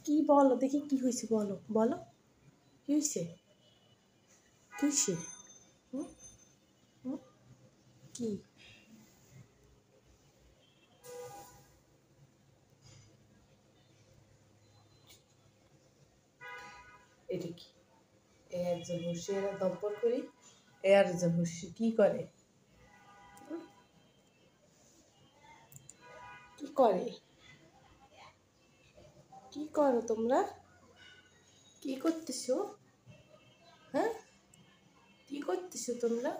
কি বলো দেখি, কি হয়েছে বলো বলো, কি হয়েছে, কি হয়েছে? হুম হুম কি? এটা কি? এ একজন হুসি এরা দপ্পর করি, এ আর একজন হুসি কি করে? কি করে? কি করো তোমরা? কি করতেছো? হ্যাঁ, কি করতেছো তোমরা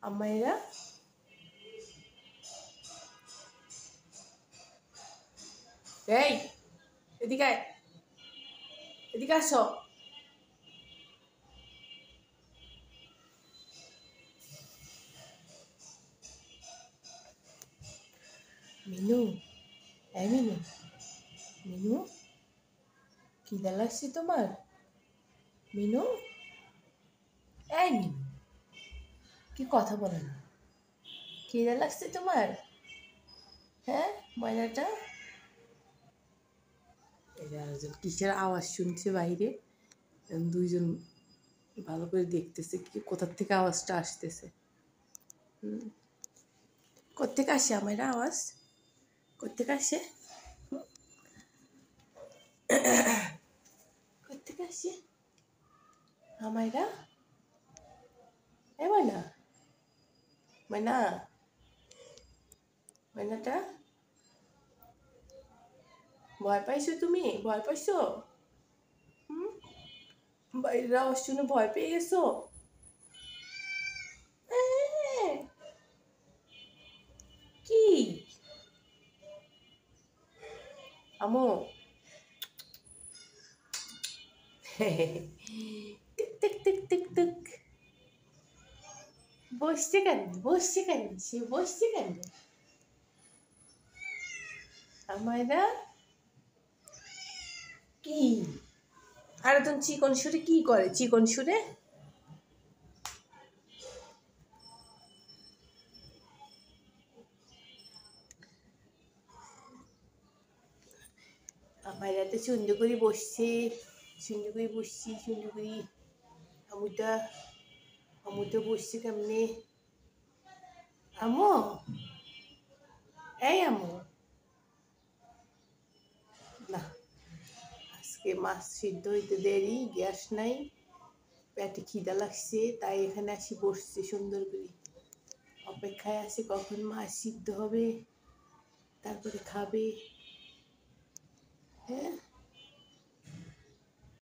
আমায়রা? এই, এদিকে আয়, এদিকে আসো। মিনু, এই মিনু, মিনু, খিদা লাগছে তোমার? মিনু, এই মিনু, কি কথা বলে না? খিদা লাগছে তোমার? হ্যাঁ, ময়নাটা? এরা একজন কিসের আওয়াজ শুনছে বাইরে, দুইজন ভালো করে দেখতেছে কি কোথার থেকে আওয়াজটা আসতেছে। কোত্থেকে আসে আমার আওয়াজ? কোত্থেকে আসে? কোত্থেকে আসে আমায়রা? এ ময়না, ময়না, ময়নাটা, ভয় পাইছো তুমি? ভয় পাইছো? হুম, বাইরের আওয়াজ শুনে ভয় পেয়ে গেছো? কি আমো? Tick tick tick tick tick, বসছে কেন? বসছে কেন? সে বসছে কেন আমায়রা? কি আর একজন চিকন সুরে কি করে? চিকন সুরে আমায়রাতে সুন্দর করে বসছে, সুন্দর করে বসছি, সুন্দর করে। আমুটা, আমুটা বসছে কেমনে? আমো, এই আমো, না, আজকে মাছ সিদ্ধ হইতে দেরি, গ্যাস নাই, পেটে খিদা লাগছে, তাই এখানে আসি বসছে সুন্দর করে। অপেক্ষায় আছে কখন মাছ সিদ্ধ হবে, তারপরে খাবে। হ্যাঁ,